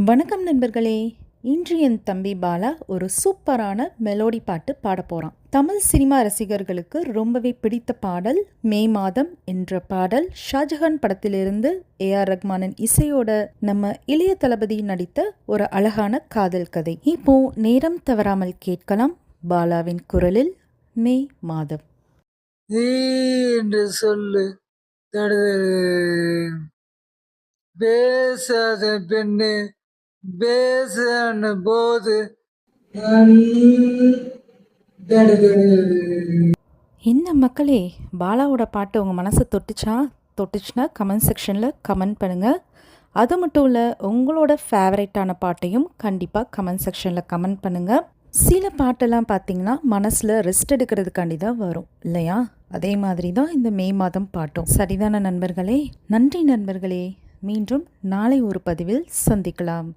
வணக்கம் நண்பர்களே. இன்று என் தம்பி பாலா ஒரு சூப்பரான மெலோடி பாட்டு பாட போகிறான். தமிழ் சினிமா ரசிகர்களுக்கு ரொம்பவே பிடித்த பாடல் மே மாதம் என்ற பாடல். ஷாஜஹான் படத்திலிருந்து ஏஆர் ரஹ்மானின் இசையோட நம்ம இளைய தளபதி நடித்த ஒரு அழகான காதல் கதை. இப்போ நேரம் தவறாமல் கேட்கலாம் பாலாவின் குரலில் மே மாதம். என்று சொல்லு பேசாத பெண்ணு பேசான போது என்ன மக்களே, பாலாவோட பாட்டு உங்கள் மனசை தொட்டுச்சுன்னா கமெண்ட் செக்ஷனில் கமெண்ட் பண்ணுங்கள். அது மட்டும் இல்லை, உங்களோட ஃபேவரட்டான பாட்டையும் கண்டிப்பாக கமெண்ட் செக்ஷனில் கமெண்ட் பண்ணுங்கள். சில பாட்டெல்லாம் பார்த்தீங்கன்னா மனசில் ரெஸ்ட் எடுக்கிறதுக்காண்டி தான் வரும் இல்லையா? அதே மாதிரி தான் இந்த மே மாதம் பாட்டும். சரிதான நண்பர்களே? நன்றி நண்பர்களே. மீண்டும் நாளை ஒரு பதிவில் சந்திக்கலாம்.